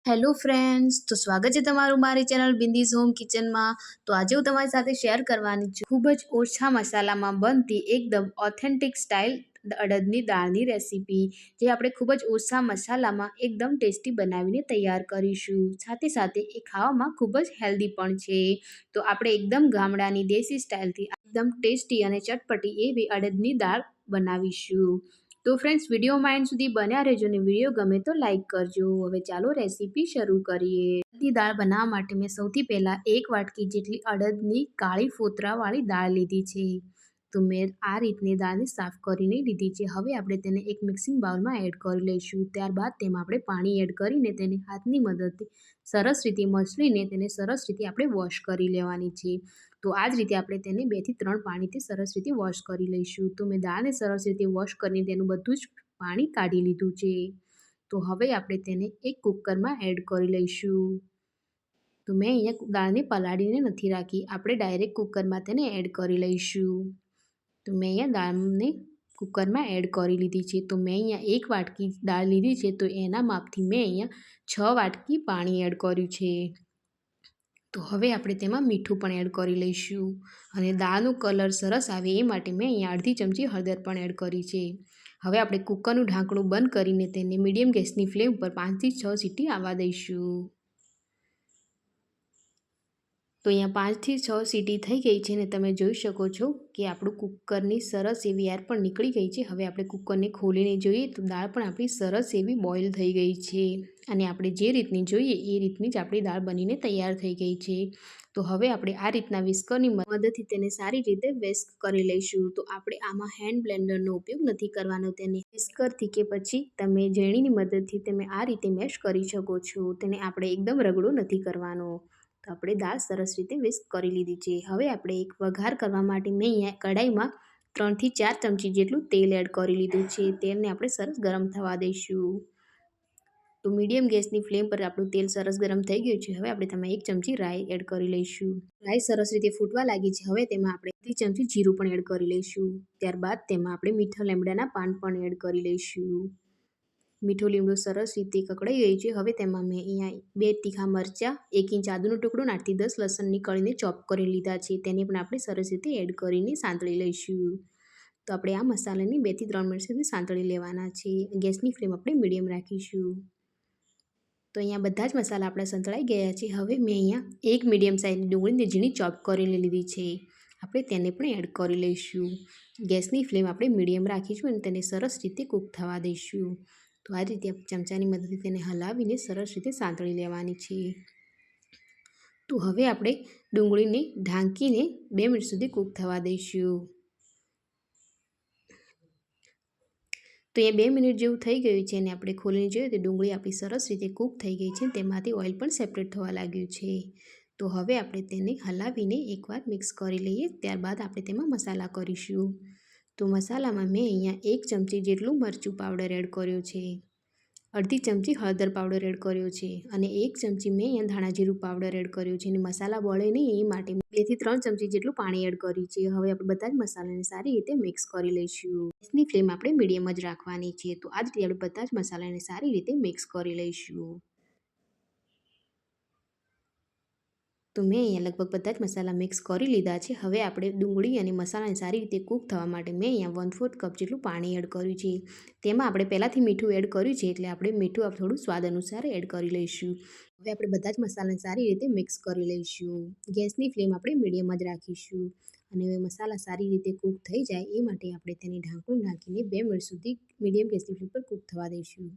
Hello friends, તો સ્વાગત છે તમારું મારી ચેનલ બિંદીઝ હોમ કિચનમાં। તો આજે હું તમારી સાથે શેર કરવાની છું ખૂબ જ ઓછા મસાલામાં બનતી એકદમ ઓથેન્ટિક સ્ટાઇલ અડદની દાળની રેસીપી, જે આપણે ખૂબ જ ઓછા મસાલામાં એકદમ ટેસ્ટી બનાવીને તૈયાર કરીશું। સાથે સાથે એ ખાવામાં ખૂબ જ હેલ્ધી પણ છે। તો આપણે એકદમ ગામડાની દેશી સ્ટાઇલથી એકદમ ટેસ્ટી અને ચટપટી એવી અડદની દાળ બનાવીશું। તો ફ્રેન્ડ્સ, વિડીયોમાં એન્ડ સુધી બન્યા રહેજો અને વિડીયો ગમે તો લાઇક કરજો। હવે ચાલો રેસીપી શરૂ કરીએ। અડદની દાળ બનાવવા માટે મેં સૌથી પહેલાં 1 વાટકી જેટલી અડદની કાળી ફોતરાવાળી દાળ લીધી છે। તો મેં આ રીતની દાળને સાફ કરીને લીધી છે। હવે આપણે તેને એક મિક્સિંગ બાઉલમાં એડ કરી લઈશું। ત્યારબાદ તેમાં આપણે પાણી એડ કરીને તેને હાથની મદદથી સરસ રીતે મસળીને તેને સરસ રીતે આપણે વોશ કરી લેવાની છે। તો આ જ રીતે આપણે તેને 2 થી 3 પાણીથી સરસ રીતે વોશ કરી લઈશું। તો મેં દાળને સરસ રીતે વોશ કરીને તેનું બધું જ પાણી કાઢી લીધું છે। તો હવે આપણે તેને એક કુકરમાં એડ કરી લઈશું। તો મેં અહીંયા દાળને પલાળીને નથી રાખી, આપણે ડાયરેક્ટ કુકરમાં તેને એડ કરી લઈશું। તો મેં અહીંયા દાળને કુકરમાં એડ કરી લીધી છે। તો મેં અહીંયા 1 વાટકી દાળ લીધી છે, તો એના માપથી મેં અહીંયા 6 વાટકી પાણી એડ કર્યું છે। તો હવે આપણે તેમાં મીઠું પણ એડ કરી લઈશું અને દાળનો કલર સરસ આવે એ માટે મેં અહીંયા અડધી ચમચી હળદર પણ એડ કરી છે। હવે આપણે કુકરનું ઢાંકણું બંધ કરીને તેને મીડિયમ ગેસની ફ્લેમ પર 5 થી 6 સીટી આવવા દઈશું। તો અહીંયા 5 થી 6 સીટી થઈ ગઈ છે અને તમે જોઈ શકો છો કે આપણું કુકરની સરસ એવી એર પણ નીકળી ગઈ છે। હવે આપણે કુકરને ખોલીને જોઈએ તો દાળ પણ આપણી સરસ એવી બોઇલ થઈ ગઈ છે અને આપણે જે રીતની જોઈએ એ રીતની જ આપણી દાળ બનીને તૈયાર થઈ ગઈ છે। તો હવે આપણે આ રીતના વિસ્કરની મદદથી તેને સારી રીતે વિસ્ક કરી લઈશું। તો આપણે આમાં હેન્ડ બ્લેન્ડરનો ઉપયોગ નથી કરવાનો, તેને વિસ્કરથી કે પછી તમે ઝેણીની મદદથી તમે આ રીતે મેશ કરી શકો છો। તેને આપણે એકદમ રગડો નથી કરવાનો। તો આપણે દાળ સરસ રીતે વિસ્ક કરી લીધી છે। હવે આપણે એક વઘાર કરવા માટે મેં અહીંયા કઢાઈમાં 3 થી 4 ચમચી જેટલું તેલ એડ કરી લીધું છે। તેલને આપણે સરસ ગરમ થવા દઈશું। તો મીડિયમ ગેસની ફ્લેમ પર આપણું તેલ સરસ ગરમ થઈ ગયું છે। હવે આપણે તેમાં 1 ચમચી રાઈ એડ કરી લઈશું। રાઈ સરસ રીતે ફૂટવા લાગી છે। હવે તેમાં આપણે 1 ચમચી જીરું પણ એડ કરી લઈશું। ત્યારબાદ તેમાં આપણે મીઠા લીમડાના પાન પણ એડ કરી લઈશું। મીઠો લીમડો સરસ રીતે કકડાઈ ગઈ છે। હવે તેમાં મેં અહીંયા 2 તીખા મરચાં, 1 ઇંચ આદુનો ટુકડો, 8 થી 10 લસણની કળીને ચોપ કરી લીધા છે। તેને પણ આપણે સરસ રીતે એડ કરીને સાંતળી લઈશું। તો આપણે આ મસાલાને 2 થી 3 મિનિટ સુધી સાંતળી લેવાના છે। ગેસની ફ્લેમ આપણે મીડિયમ રાખીશું। તો અહીંયા બધા જ મસાલા આપણા સંતળાઈ ગયા છે। હવે મેં અહીંયા 1 મીડિયમ સાઇઝની ડુંગળીને ઝીણી ચોપ કરીને લીધી છે। આપણે તેને પણ એડ કરી લઈશું। ગેસની ફ્લેમ આપણે મીડિયમ રાખીશું અને તેને સરસ રીતે કૂક થવા દઈશું। તો આ રીતે ચમચાની મદદથી તેને હલાવીને સરસ રીતે સાંતળી લેવાની છે। તો હવે આપણે ડુંગળીને ઢાંકીને 2 મિનિટ સુધી કૂક થવા દઈશું। તો એ 2 મિનિટ જેવું થઈ ગયું છે અને આપણે ખોલીને જોઈએ તો ડુંગળી આપણી સરસ રીતે કૂક થઈ ગઈ છે। તેમાંથી ઓઇલ પણ સેપરેટ થવા લાગ્યું છે। તો હવે આપણે તેને હલાવીને એકવાર મિક્સ કરી લઈએ। ત્યારબાદ આપણે તેમાં મસાલા કરીશું। તો મસાલામાં મેં અહીંયા 1 ચમચી જેટલું મરચું પાવડર એડ કર્યો છે, અડધી ચમચી હળદર પાવડર એડ કર્યો છે અને 1 ચમચી મેં અહીંયા ધાણા જીરું પાવડર એડ કર્યું છે અને મસાલા બળે નહીં એ માટે 2 થી 3 ચમચી જેટલું પાણી એડ કર્યું છે। હવે આપણે બધા જ મસાલાને સારી રીતે મિક્સ કરી લઈશું। ગેસની ફ્લેમ આપણે મીડિયમ જ રાખવાની છે। તો આ જ રીતે આપણે બધા જ મસાલાને સારી રીતે મિક્સ કરી લઈશું। તો મેં અહીંયા લગભગ બધા જ મસાલા મિક્સ કરી લીધા છે। હવે આપણે ડુંગળી અને મસાલાને સારી રીતે કૂક થવા માટે મેં અહીંયા 1/4 કપ જેટલું પાણી એડ કર્યું છે। તેમાં આપણે પહેલાંથી મીઠું એડ કર્યું છે, એટલે આપણે મીઠું થોડું સ્વાદ અનુસાર એડ કરી લઈશું। હવે આપણે બધા જ મસાલાને સારી રીતે મિક્સ કરી લઈશું। ગેસની ફ્લેમ આપણે મીડિયમ જ રાખીશું અને હવે મસાલા સારી રીતે કૂક થઈ જાય એ માટે આપણે તેને ઢાંકણું ઢાંકીને 2 મિનિટ સુધી મીડિયમ ગેસની ફ્લેમ પર કૂક થવા દઈશું।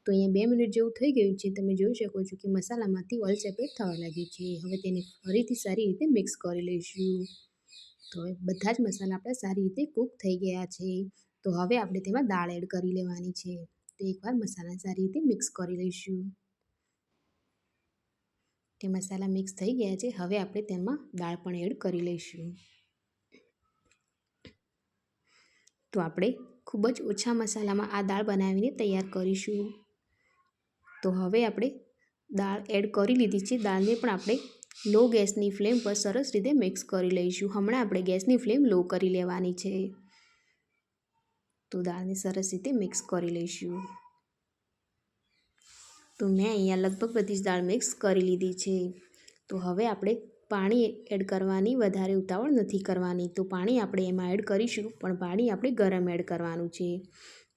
તો અહીંયા 2 મિનિટ જેવું થઈ ગયું છે। તમે જોઈ શકો છો કે મસાલામાંથી ઓઇલ સેપરેટ થવા લાગ્યું છે। હવે તેને ફરીથી સારી રીતે મિક્સ કરી લઈશું। તો હવે બધા જ મસાલા આપણા સારી રીતે કૂક થઈ ગયા છે। તો હવે આપણે તેમાં દાળ એડ કરી લેવાની છે। તો એકવાર મસાલા સારી રીતે મિક્સ કરી લઈશું। તે મસાલા મિક્સ થઈ ગયા છે। હવે આપણે તેમાં દાળ પણ એડ કરી લઈશું। તો આપણે ખૂબ જ ઓછા મસાલામાં આ દાળ બનાવીને તૈયાર કરીશું। તો હવે આપણે દાળ એડ કરી લીધી છે। દાળને પણ આપણે લો ગેસની ફ્લેમ પર સરસ રીતે મિક્સ કરી લઈશું। હમણાં આપણે ગેસની ફ્લેમ લો કરી લેવાની છે। તો દાળને સરસ રીતે મિક્સ કરી લઈશું। તો મેં અહીંયા લગભગ બધી જ દાળ મિક્સ કરી લીધી છે. તો હવે આપણે પાણી એડ કરવાની વધારે ઉતાવળ નથી કરવાની. તો પાણી આપણે એમાં એડ કરીશું, પણ પાણી આપણે ગરમ એડ કરવાનું છે.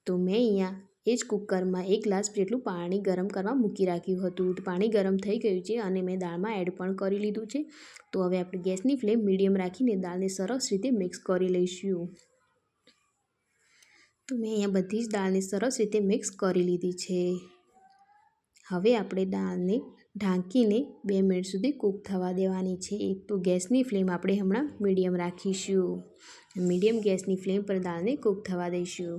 તો મેં અહીંયા એ જ કુકરમાં 1 ગ્લાસ જેટલું પાણી ગરમ કરવા મૂકી રાખ્યું હતું. તો પાણી ગરમ થઈ ગયું છે અને મેં દાળમાં એડ પણ કરી લીધું છે. તો હવે આપણે ગેસની ફ્લેમ મીડિયમ રાખીને દાળને સરસ રીતે મિક્સ કરી લઈશું. તો મેં અહીંયા બધી જ દાળને સરસ રીતે મિક્સ કરી લીધી છે. હવે આપણે દાળને ઢાંકીને 2 મિનિટ સુધી કૂક થવા દેવાની છે. તો ગેસની ફ્લેમ આપણે હમણાં મીડિયમ રાખીશું. મીડિયમ ગેસની ફ્લેમ પર દાળને કૂક થવા દઈશું.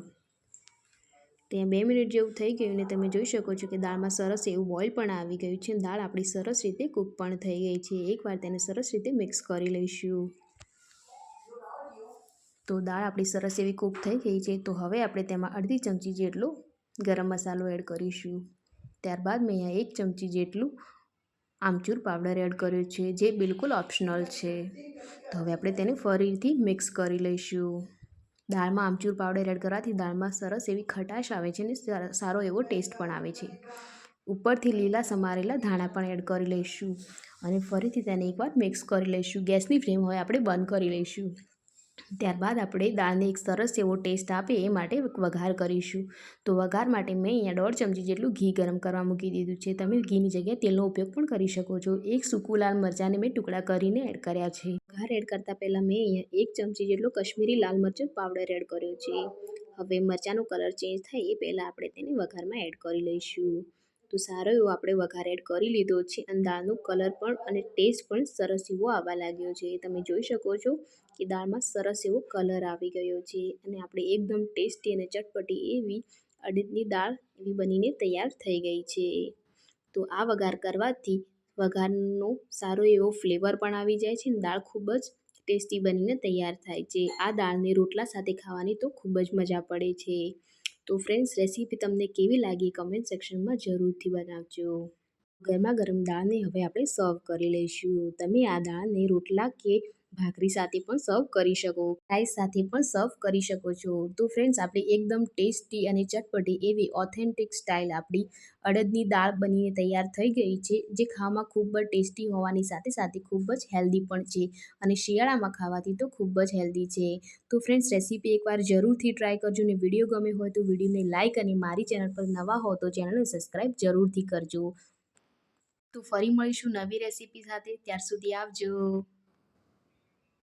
ત્યાં 2 મિનિટ જેવું થઈ ગયું ને તમે જોઈ શકો છો કે દાળમાં સરસ એવું બોઇલ પણ આવી ગયું છે. દાળ આપણી સરસ રીતે કૂક પણ થઈ ગઈ છે. એકવાર તેને સરસ રીતે મિક્સ કરી લઈશું. તો દાળ આપણી સરસ એવી કૂક થઈ ગઈ છે. તો હવે આપણે તેમાં અડધી ચમચી જેટલો ગરમ મસાલો એડ કરીશું. ત્યારબાદ મેં અહીંયા 1 ચમચી જેટલું આમચૂર પાવડર એડ કર્યો છે, જે બિલકુલ ઓપ્શનલ છે. તો હવે આપણે તેને ફરીથી મિક્સ કરી લઈશું. દાળમાં આમચૂર પાવડર એડ કરવાથી દાળમાં સરસ એવી ખટાશ આવે છે અને સારો એવો ટેસ્ટ પણ આવે છે. ઉપરથી લીલા સમારેલા ધાણા પણ એડ કરી લઈશું અને ફરીથી તેને એકવાર મિક્સ કરી લઈશું. ગેસની ફ્લેમ હવે આપણે બંધ કરી લઈશું. ત્યારબાદ આપણે દાળને એક સરસ એવો ટેસ્ટ આપે એ માટે વઘાર કરીશું. તો વઘાર માટે મેં અહીંયા 1.5 ચમચી જેટલું ઘી ગરમ કરવા મૂકી દીધું છે. તમે ઘીની જગ્યાએ તેલનો ઉપયોગ પણ કરી શકો છો. 1 સૂકું લાલ મરચાંને મેં ટુકડા કરીને એડ કર્યા છે. વઘાર એડ કરતાં પહેલાં મેં અહીંયા 1 ચમચી જેટલો કશ્મીરી લાલ મરચાં પાવડર એડ કર્યો છે. હવે મરચાંનો કલર ચેન્જ થાય એ પહેલાં આપણે તેને વઘારમાં એડ કરી લઈશું. તો સારો એવો આપણે વઘાર એડ કરી લીધો છે અને દાળનો કલર પણ અને ટેસ્ટ પણ સરસ એવો આવવા લાગ્યો છે. તમે જોઈ શકો છો કે દાળમાં સરસ એવો કલર આવી ગયો છે અને આપણે એકદમ ટેસ્ટી અને ચટપટી એવી અડદની દાળ એવી બનીને તૈયાર થઈ ગઈ છે. તો આ વઘાર કરવાથી વઘારનો સારો એવો ફ્લેવર પણ આવી જાય છે અને દાળ ખૂબ જ ટેસ્ટી બનીને તૈયાર થાય છે. આ દાળને રોટલા સાથે ખાવાની તો ખૂબ જ મજા પડે છે. તો ફ્રેન્ડ્સ, રેસીપી તમને કેવી લાગી કમેન્ટ સેક્શનમાં જરૂરથી બનાવજો. ગરમા ગરમ દાળને હવે આપણે સર્વ કરી લઈશું. તમે આ દાળને રોટલા કે ભાખરી સાથે પણ સર્વ કરી શકો, રાઈસ સાથે પણ સર્વ કરી શકો છો. તો ફ્રેન્ડ્સ, આપણી એકદમ ટેસ્ટી અને ચટપટી એવી ઓથેન્ટિક સ્ટાઇલ આપણી અડદની દાળ બનીને તૈયાર થઈ ગઈ છે, જે ખાવામાં ખૂબ જ ટેસ્ટી હોવાની સાથે સાથે ખૂબ જ હેલ્ધી પણ છે અને શિયાળામાં ખાવાથી તો ખૂબ જ હેલ્ધી છે. તો ફ્રેન્ડ્સ, રેસીપી એકવાર જરૂરથી ટ્રાય કરજો અને વિડીયો ગમે હોય તો વિડીયોને લાઇક અને મારી ચેનલ પર નવા હો તો ચેનલને સબસ્ક્રાઈબ જરૂરથી કરજો. તો ફરી મળીશું નવી રેસીપી સાથે. ત્યાર સુધી આવજો.